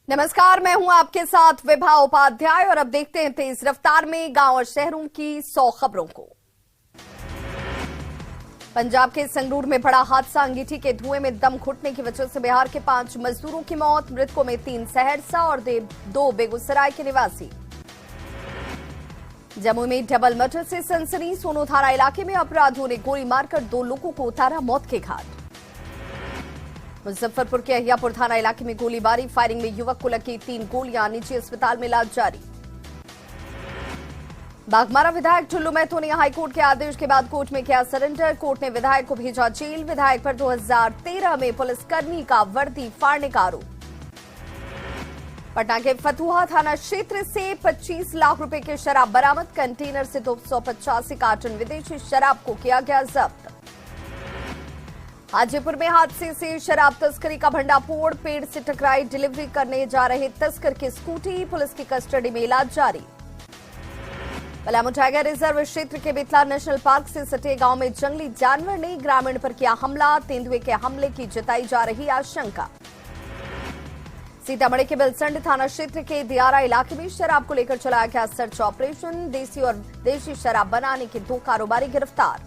नमस्कार, मैं हूं आपके साथ विभा उपाध्याय और अब देखते हैं तेज रफ्तार में गांव और शहरों की 100 खबरों को। पंजाब के संगरूर में बड़ा हादसा। अंगीठी के धुएं में दम घुटने की वजह से बिहार के 5 मजदूरों की मौत। मृतकों में 3 सहरसा और 2 बेगूसराय के निवासी। जम्मू में डबल मर्डर से सनसनी। सोनो थाना इलाके में अपराधियों ने गोली मारकर 2 लोगों को उतारा मौत के घाट। मुजफ्फरपुर के अहियापुर थाना इलाके में गोलीबारी। फायरिंग में युवक को लगी 3 गोलियां। निजी अस्पताल में इलाज जारी। बाघमारा विधायक टुल्लू महतो ने हाईकोर्ट के आदेश के बाद कोर्ट में किया सरेंडर। कोर्ट ने विधायक को भेजा जेल। विधायक पर 2013 में पुलिसकर्मी का वर्दी फाड़ने का आरोप। पटना के फतुहा थाना क्षेत्र से 25 लाख रुपए की शराब बरामद। कंटेनर से 285 कार्टन विदेशी शराब को किया गया जब्त। हाजीपुर में हादसे से शराब तस्करी का भंडाफोड़। पेड़ से टकराई डिलीवरी करने जा रहे तस्कर की स्कूटी। पुलिस की कस्टडी में इलाज जारी। पलामू टाइगर रिजर्व क्षेत्र के बितला नेशनल पार्क से सटे गांव में जंगली जानवर ने ग्रामीण पर किया हमला। तेंदुए के हमले की जताई जा रही आशंका। सीतामढ़ी के बेलसंड थाना क्षेत्र के दियारा इलाके में शराब को लेकर चलाया गया सर्च ऑपरेशन। देसी और देशी शराब बनाने के 2 कारोबारी गिरफ्तार।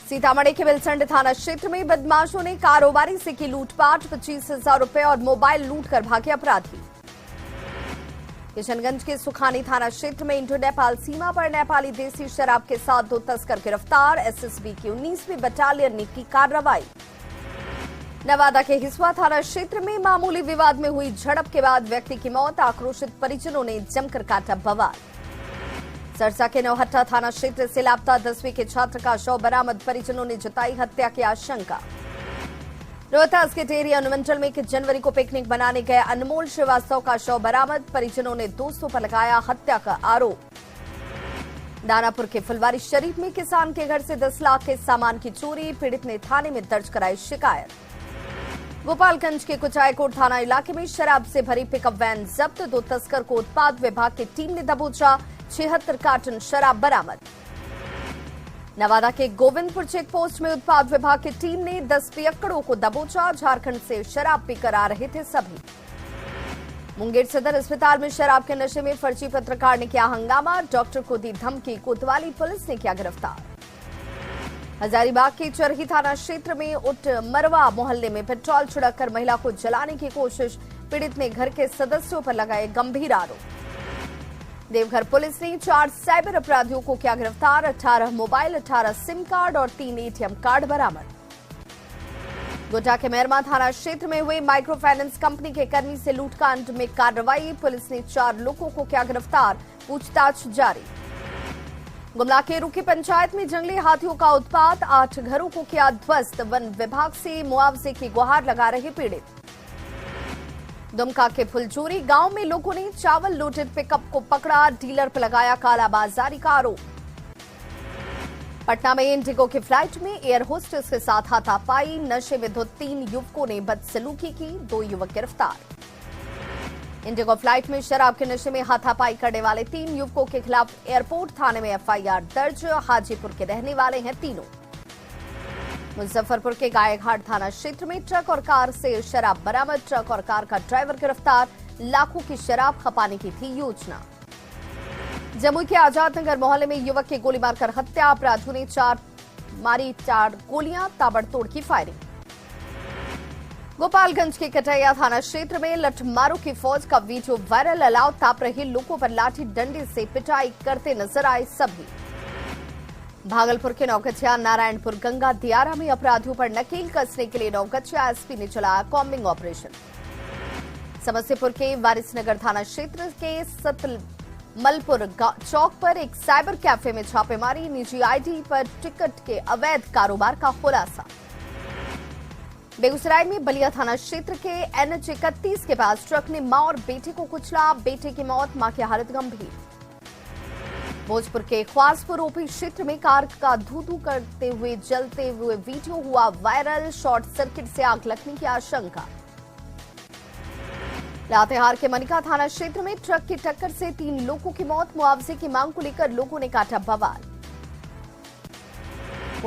सीतामढ़ी के बेलसंड थाना क्षेत्र में बदमाशों ने कारोबारी से की लूटपाट। 25,000 रुपए और मोबाइल लूट कर भागे अपराधी। किशनगंज के सुखानी थाना क्षेत्र में इंडो नेपाल सीमा पर नेपाली देसी शराब के साथ 2 तस्कर गिरफ्तार। एसएसबी की 19वीं बटालियन ने की कार्रवाई। नवादा के हिसुआ थाना क्षेत्र में मामूली विवाद में हुई झड़प के बाद व्यक्ति की मौत। आक्रोशित परिजनों ने जमकर काटा बवाल। सरसा के नौहट्टा थाना क्षेत्र से लापता 10वीं के छात्र का शव बरामद। परिजनों ने जताई हत्या की आशंका। रोहतास के टेरी अनुमंडल में 1 जनवरी को पिकनिक बनाने गए अनमोल श्रीवास्तव का शव बरामद। परिजनों ने दोस्तों पर लगाया हत्या का आरोप। दानापुर के फुलवारी शरीफ में किसान के घर से 10 लाख के सामान की चोरी। पीड़ित ने थाने में दर्ज कराई शिकायत। गोपालगंज के कुचायकोट थाना इलाके में शराब से भरी पिकअप वैन जब्त। 2 तस्कर को उत्पाद विभाग की टीम ने दबोचा। 76 कार्टन शराब बरामद। नवादा के गोविंदपुर चेक पोस्ट में उत्पाद विभाग की टीम ने 10 पियक्कड़ों को दबोचा। झारखंड से शराब पीकर आ रहे थे सभी। मुंगेर सदर अस्पताल में शराब के नशे में फर्जी पत्रकार ने किया हंगामा। डॉक्टर को दी धमकी। कोतवाली पुलिस ने किया गिरफ्तार। हजारीबाग के चरही थाना क्षेत्र में उट मरवा मोहल्ले में पेट्रोल छिड़ककर महिला को जलाने की कोशिश। पीड़ित ने घर के सदस्यों पर लगाए गंभीर आरोप। देवघर पुलिस ने 4 साइबर अपराधियों को किया गिरफ्तार। 18 मोबाइल, 18 सिम कार्ड और 3 एटीएम कार्ड बरामद। गोड्डा के मेहरमा थाना क्षेत्र में हुए माइक्रो फाइनेंस कंपनी के कर्मी से लूटकांड में कार्रवाई। पुलिस ने 4 लोगों को किया गिरफ्तार। पूछताछ जारी। गुमला के रुकी पंचायत में जंगली हाथियों का उत्पात। 8 घरों को किया ध्वस्त। वन विभाग से मुआवजे की गुहार लगा रहे पीड़ित। दुमका के फुलचोरी गांव में लोगों ने चावल लोडेड पिकअप को पकड़ा। डीलर पर लगाया कालाबाजारी का आरोप। पटना में इंडिगो की फ्लाइट में एयर होस्टेस के साथ हाथापाई। नशे में धुत 3 युवकों ने बदसलूकी की। 2 युवक गिरफ्तार। इंडिगो फ्लाइट में शराब के नशे में हाथापाई करने वाले 3 युवकों के खिलाफ एयरपोर्ट थाने में एफआईआर दर्ज। हाजीपुर के रहने वाले हैं तीनों। मुजफ्फरपुर के गायघाट थाना क्षेत्र में ट्रक और कार से शराब बरामद। ट्रक और कार का ड्राइवर गिरफ्तार। लाखों की शराब खपाने की थी योजना। जमुई के आजाद नगर मोहल्ले में युवक की गोली मारकर हत्या। अपराधियों ने 4 गोलियां। ताबड़तोड़ की फायरिंग। गोपालगंज के कटैया थाना क्षेत्र में लठमारों की फौज का वीडियो वायरल। अलाव ताप रहे लोगों पर लाठी डंडे से पिटाई करते नजर आए सभी। भागलपुर के नौगछिया नारायणपुर गंगा दियारा में अपराधियों पर नकेल कसने के लिए नौगछिया एसपी ने चलाया कॉम्बिंग ऑपरेशन। समस्तीपुर के वारिसनगर थाना क्षेत्र के सतमलपुर चौक पर एक साइबर कैफे में छापेमारी। निजी आईडी पर टिकट के अवैध कारोबार का खुलासा। बेगूसराय में बलिया थाना क्षेत्र के एनएच 31 के पास ट्रक ने मां और बेटे को कुचला। बेटे की मौत, मां की हालत गंभीर। भोजपुर के ख्वासपुर ओपी क्षेत्र में कार का धू-धू करते हुए जलते हुए वीडियो हुआ वायरल। शॉर्ट सर्किट से आग लगने की आशंका। लातेहार के मनिका थाना क्षेत्र में ट्रक की टक्कर से 3 लोगों की मौत। मुआवजे की मांग को लेकर लोगों ने काटा बवाल।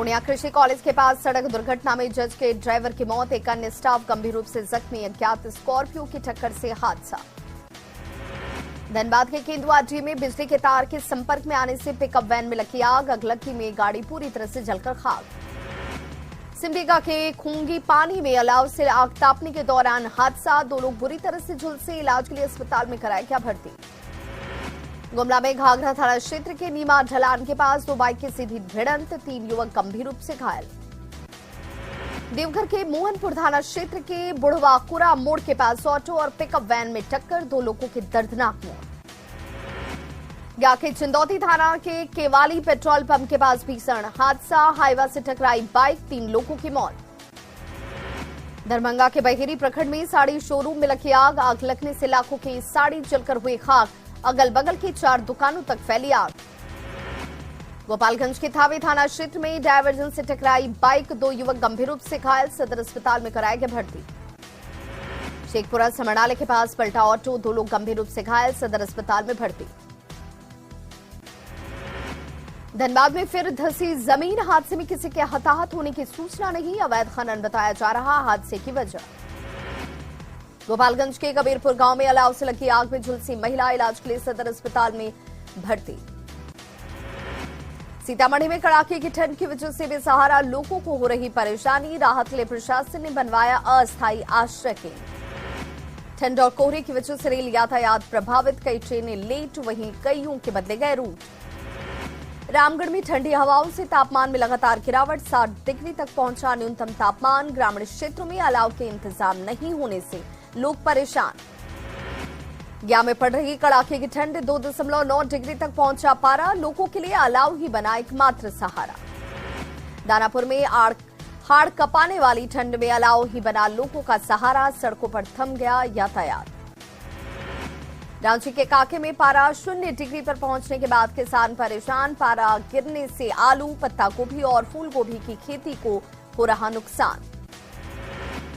पूर्णिया कृषि कॉलेज के पास सड़क दुर्घटना में जज के ड्राइवर की मौत, एक अन्य स्टाफ गंभीर रूप से जख्मी, अज्ञात स्कॉर्पियो की टक्कर से हादसा। धनबाद के केंदुआटी में बिजली के तार के संपर्क में आने से पिकअप वैन में लगी आग, अगलगी में गाड़ी पूरी तरह से जलकर खाक। सिमडेगा के खूंगी पानी में अलाव से आग तापने के दौरान हादसा, 2 लोग बुरी तरह से झुलसे, इलाज के लिए अस्पताल में कराया गया भर्ती। गुमला में घाघरा थाना क्षेत्र के नीमा ढलान के पास 2 बाइक की सीधी भिड़ंत, 3 युवक गंभीर रूप से घायल। देवघर के मोहनपुर थाना क्षेत्र के बुढ़वाकुरा मोड़ के पास ऑटो और पिकअप वैन में टक्कर, 2 लोगों की दर्दनाक मौत। गया के चिंदौती थाना के केवाली पेट्रोल पंप के पास भीषण हादसा, हाईवा से टकराई बाइक, 3 लोगों की मौत। दरभंगा के बहेरी प्रखंड में साड़ी शोरूम में लगी आग, आग लगने से लाखों की साड़ी जलकर हुई खाक, अगल बगल की 4 दुकानों तक फैली आग। गोपालगंज के थावे थाना क्षेत्र में डायवर्जन से टकराई बाइक, 2 युवक गंभीर रूप से घायल, सदर अस्पताल में कराया गया भर्ती। शेखपुरा समरनाले के पास पलटा ऑटो, 2 लोग गंभीर रूप से घायल, सदर अस्पताल में भर्ती। धनबाद में फिर धसी जमीन, हादसे में किसी के हताहत होने की सूचना नहीं, अवैध खनन बताया जा रहा हादसे की वजह। गोपालगंज के कबीरपुर गांव में अलाव से लगी आग में झुलसी महिला, इलाज के लिए सदर अस्पताल में भर्ती। सीतामढ़ी में कड़ाके की ठंड की वजह से बेसहारा लोगों को हो रही परेशानी, राहत के लिए प्रशासन ने बनवाया अस्थायी आश्रय केंद्र। ठंड और कोहरे की वजह से रेल यातायात प्रभावित, कई ट्रेनें लेट, वहीं कईयों के बदले गए रूट। रामगढ़ में ठंडी हवाओं से तापमान में लगातार गिरावट, 60 डिग्री तक पहुंचा न्यूनतम तापमान, ग्रामीण क्षेत्रों में अलाव के इंतजाम नहीं होने से लोग परेशान। गया में पड़ रही कड़ाके की ठंड, 2.9 डिग्री तक पहुंचा पारा, लोगों के लिए अलाव ही बना एकमात्र सहारा। दानापुर में हाड़ कपाने वाली ठंड में अलाव ही बना लोगों का सहारा, सड़कों पर थम गया यातायात। रांची के काके में पारा 0 डिग्री पर पहुंचने के बाद किसान परेशान, पारा गिरने से आलू, पत्ता गोभी और फूल गोभी की खेती को हो रहा नुकसान।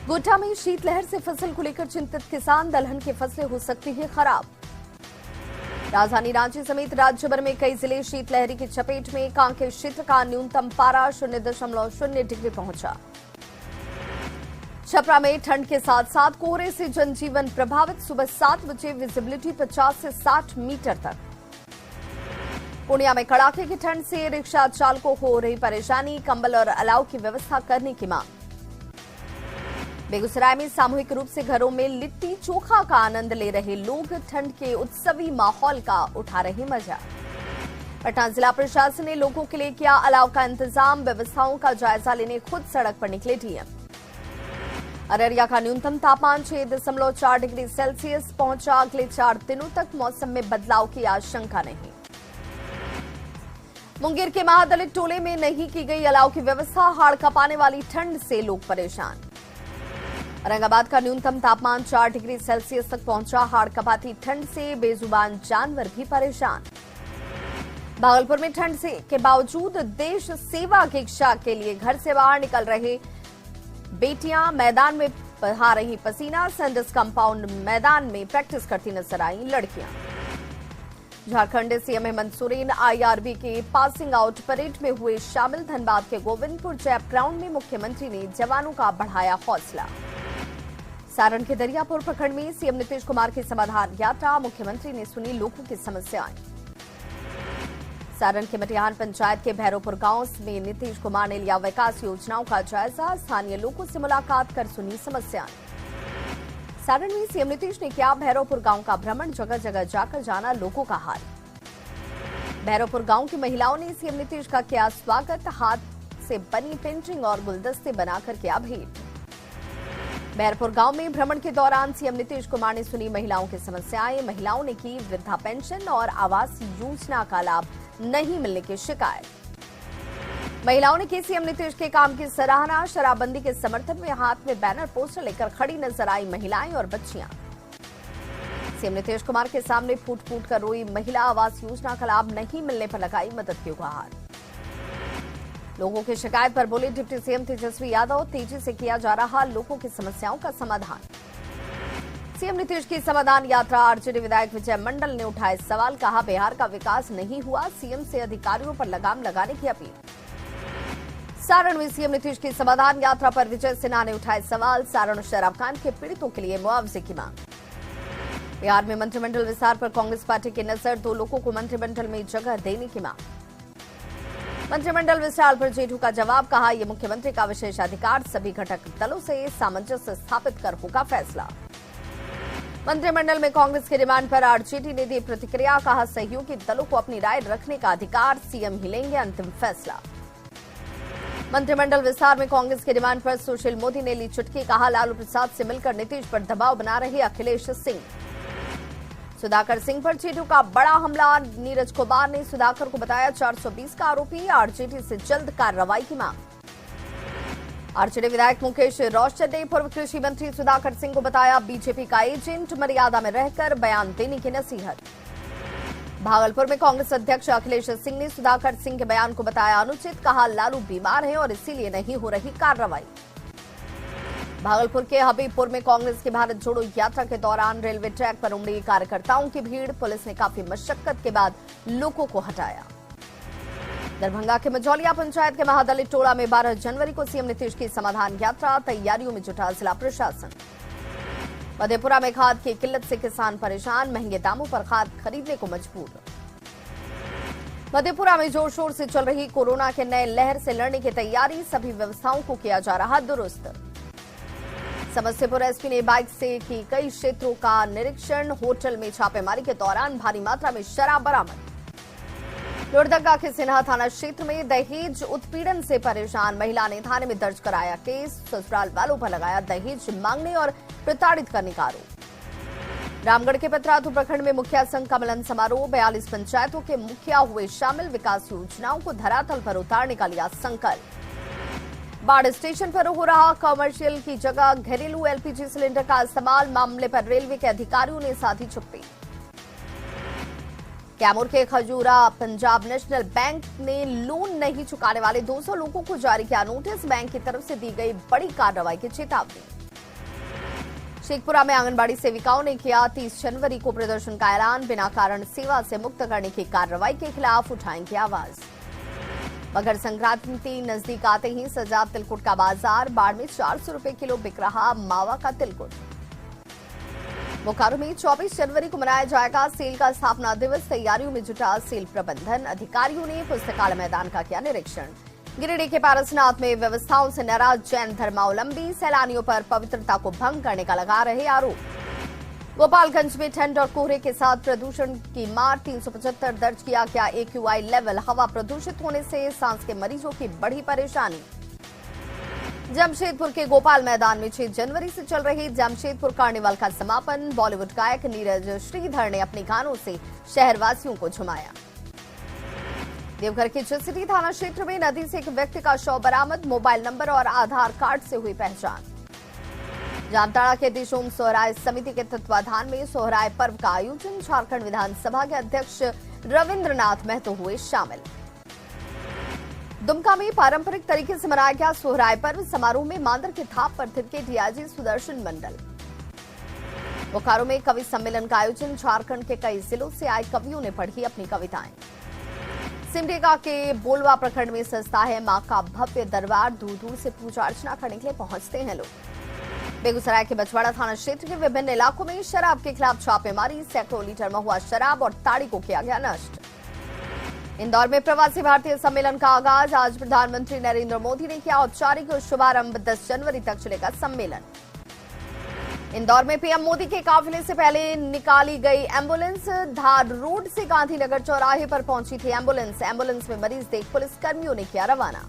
गोड्डा में शीतलहर से फसल को लेकर चिंतित किसान, दलहन की फसलें हो सकती हैं खराब। राजधानी रांची समेत राज्य भर में कई जिले शीतलहर की चपेट में, कांके क्षेत्र का न्यूनतम पारा 0.0 डिग्री पहुंचा। छपरा में ठंड के साथ साथ कोहरे से जनजीवन प्रभावित, सुबह 7 बजे विजिबिलिटी 50 से 60 मीटर तक। पूर्णिया में कड़ाके की ठंड से रिक्शा चालकों को हो रही परेशानी, कंबल और अलाव की व्यवस्था करने की मांग। बेगूसराय में सामूहिक रूप से घरों में लिट्टी चोखा का आनंद ले रहे लोग, ठंड के उत्सवी माहौल का उठा रहे मजा। पटना जिला प्रशासन ने लोगों के लिए किया अलाव का इंतजाम, व्यवस्थाओं का जायजा लेने खुद सड़क पर निकले डीएम। अररिया का न्यूनतम तापमान 6.4 डिग्री सेल्सियस पहुंचा, अगले 4 दिनों तक मौसम में बदलाव की आशंका नहीं। मुंगेर के महादलित टोले में नहीं की गई अलाव की व्यवस्था, हाड़ कपाने वाली ठंड से लोग परेशान। औरंगाबाद का न्यूनतम तापमान 4 डिग्री सेल्सियस तक पहुंचा, हाड़ कपाती ठंड से बेजुबान जानवर भी परेशान। भागलपुर में ठंड से के बावजूद देश सेवा की इच्छा के लिए घर से बाहर निकल रहे बेटियां मैदान में बहा रही पसीना, सैंडस कंपाउंड मैदान में प्रैक्टिस करती नजर आई लड़कियां। झारखंड सीएम हेमंत सोरेन आईआरबी के पासिंग आउट परेड में हुए शामिल, धनबाद के गोविंदपुर जैप ग्राउंड में मुख्यमंत्री ने जवानों का बढ़ाया हौसला। सारण के दरियापुर प्रखंड में सीएम नीतीश कुमार की समाधान यात्रा, मुख्यमंत्री ने सुनी लोगों की समस्याएं। सारण के मटिहान पंचायत के भैरवपुर गांव में नीतीश कुमार ने लिया विकास योजनाओं का जायजा, स्थानीय लोगों से मुलाकात कर सुनी समस्याएं। सारण में सीएम नीतीश ने किया भैरवपुर गांव का भ्रमण, जगह जगह जाकर जाना लोगों का हाल। भैरवपुर गांव की महिलाओं ने सीएम नीतीश का किया स्वागत, हाथ से बनी पेंटिंग और गुलदस्ते बनाकर किया भेंट। भैरवपुर गांव में भ्रमण के दौरान सीएम नीतीश कुमार ने सुनी महिलाओं की समस्याएं, महिलाओं ने की वृद्धा पेंशन और आवास योजना का लाभ नहीं मिलने की शिकायत। महिलाओं ने की सीएम नीतीश के काम की सराहना, शराबबंदी के समर्थन में हाथ में बैनर पोस्टर लेकर खड़ी नजर आई महिलाएं और बच्चियां। सीएम नीतीश कुमार के सामने फूट फूट कर रोई महिला, आवास योजना का लाभ नहीं मिलने पर लगाई मदद की गुहार। लोगों की शिकायत पर बोले डिप्टी सीएम तेजस्वी यादव, तेजी से किया जा रहा लोगों की समस्याओं का समाधान। सीएम नीतीश की समाधान यात्रा, आरजेडी विधायक विजय मंडल ने उठाए सवाल, कहा बिहार का विकास नहीं हुआ, सीएम से अधिकारियों पर लगाम लगाने की अपील। सारण में सीएम नीतीश की समाधान यात्रा पर विजय सिन्हा ने उठाए सवाल। सारण शराब कांड के पीड़ितों के लिए मुआवजे की मांग। बिहार में मंत्रिमंडल विस्तार पर कांग्रेस पार्टी की नजर, 2 लोगों को मंत्रिमंडल में जगह देने की मांग। मंत्रिमंडल विस्तार पर जेठू का जवाब, कहा यह मुख्यमंत्री का विशेष अधिकार, सभी घटक दलों से सामंजस्य स्थापित कर होगा फैसला। मंत्रिमंडल में कांग्रेस की डिमांड पर आरजेडी ने दी प्रतिक्रिया, कहा सहयोगी दलों को अपनी राय रखने का अधिकार, सीएम ही लेंगे अंतिम फैसला। मंत्रिमंडल विस्तार में कांग्रेस की डिमांड पर सुशील मोदी ने ली चुटकी, कहा लालू प्रसाद से मिलकर नीतीश पर दबाव बना रहे अखिलेश सिंह। सुधाकर सिंह पर जेठू का बड़ा हमला, नीरज कुमार ने सुधाकर को बताया 420 का आरोपी, आरजेडी से जल्द कार्रवाई की मांग। आरजेडी विधायक मुकेश रोशन ने पूर्व कृषि मंत्री सुधाकर सिंह को बताया बीजेपी का एजेंट, मर्यादा में रहकर बयान देने की नसीहत। भागलपुर में कांग्रेस अध्यक्ष अखिलेश सिंह ने सुधाकर सिंह के बयान को बताया अनुचित, कहा लालू बीमार हैं और इसीलिए नहीं हो रही कार्रवाई। भागलपुर के हबीबपुर में कांग्रेस की भारत जोड़ो यात्रा के दौरान रेलवे ट्रैक पर उमड़ी कार्यकर्ताओं की भीड़, पुलिस ने काफी मशक्कत के बाद लोगों को हटाया। दरभंगा के मझौलिया पंचायत के महादलित टोला में 12 जनवरी को सीएम नीतीश की समाधान यात्रा, तैयारियों में जुटा जिला प्रशासन। मधेपुरा में खाद की किल्लत से किसान परेशान, महंगे दामों पर खाद खरीदने को मजबूर। मधेपुरा में जोर शोर से चल रही कोरोना के नए लहर से लड़ने की तैयारी, सभी व्यवस्थाओं को किया जा रहा दुरुस्त। समस्तीपुर एसपी ने बाइक से की कई क्षेत्रों का निरीक्षण, होटल में छापेमारी के दौरान भारी मात्रा में शराब बरामद। लोहरदगा के सिन्हा थाना क्षेत्र में दहेज उत्पीड़न से परेशान महिला ने थाने में दर्ज कराया केस, ससुराल वालों पर लगाया दहेज मांगने और प्रताड़ित करने का आरोप। रामगढ़ के पतरातू प्रखंड में मुखिया संघ का मिलन समारोह, 42 पंचायतों के मुखिया हुए शामिल, विकास योजनाओं को धरातल पर उतारने का लिया संकल्प। बाढ़ स्टेशन पर हो रहा कमर्शियल की जगह घरेलू एलपीजी सिलेंडर का इस्तेमाल, मामले पर रेलवे के अधिकारियों ने साधी चुप्पी। कैमूर के खजूरा पंजाब नेशनल बैंक ने लोन नहीं चुकाने वाले 200 लोगों को जारी किया नोटिस, बैंक की तरफ से दी गई बड़ी कार्रवाई की चेतावनी। शेखपुरा में आंगनबाड़ी सेविकाओं ने किया 30 जनवरी को प्रदर्शन का ऐलान, बिना कारण सेवा से मुक्त करने की कार्रवाई के खिलाफ उठाएंगे आवाज। मकर संक्रांति नजदीक आते ही सजा तिलकुट का बाजार, बाढ़ में 400 रुपए किलो बिक रहा मावा का तिलकुट। बोकारो में 24 जनवरी को मनाया जाएगा सेल का स्थापना दिवस, तैयारियों में जुटा सेल प्रबंधन, अधिकारियों ने पुस्तकालय मैदान का किया निरीक्षण। गिरिडीह के पारसनाथ में व्यवस्थाओं से नाराज जैन धर्मावलंबी, सैलानियों पर पवित्रता को भंग करने का लगा रहे आरोप। गोपालगंज में ठंड और कोहरे के साथ प्रदूषण की मार, 375 दर्ज किया गया AQI लेवल, हवा प्रदूषित होने से सांस के मरीजों की बढ़ी परेशानी। जमशेदपुर के गोपाल मैदान में 6 जनवरी से चल रही जमशेदपुर कार्निवाल का समापन, बॉलीवुड गायक नीरज श्रीधर ने अपने गानों से शहरवासियों को झुमाया। देवघर के चिसिटी थाना क्षेत्र में नदी से एक व्यक्ति का शव बरामद, मोबाइल नंबर और आधार कार्ड से हुई पहचान। जामताड़ा के दिशोम सोहराय समिति के तत्वाधान में सोहराय पर्व का आयोजन, झारखंड विधानसभा के अध्यक्ष रविंद्रनाथ महतो हुए शामिल। दुमका में पारंपरिक तरीके से मनाया गया सोहराय पर्व, समारोह में मांदर के थाप पर थिरके डीआईजी सुदर्शन मंडल। बोकारो में कवि सम्मेलन का आयोजन, झारखंड के कई जिलों से आए कवियों ने पढ़ी अपनी कविताएं। सिमडेगा के बोलवा प्रखंड में सजता है मां का भव्य दरबार, दूर दूर से पूजा अर्चना करने के लिए पहुंचते हैं लोग। बेगूसराय के बछवाड़ा थाना क्षेत्र के विभिन्न इलाकों में शराब के खिलाफ छापेमारी, सैकड़ों लीटर महुआ शराब और ताड़ी को किया गया नष्ट। इंदौर में प्रवासी भारतीय सम्मेलन का आगाज, आज प्रधानमंत्री नरेंद्र मोदी ने किया औपचारिक शुभारंभ, 10 जनवरी तक चलेगा सम्मेलन। इंदौर में पीएम मोदी के काफिले से पहले निकाली गई एम्बुलेंस, धार रोड से गांधीनगर चौराहे पर पहुंची थी एम्बुलेंस में मरीज देख पुलिस कर्मियों ने किया रवाना।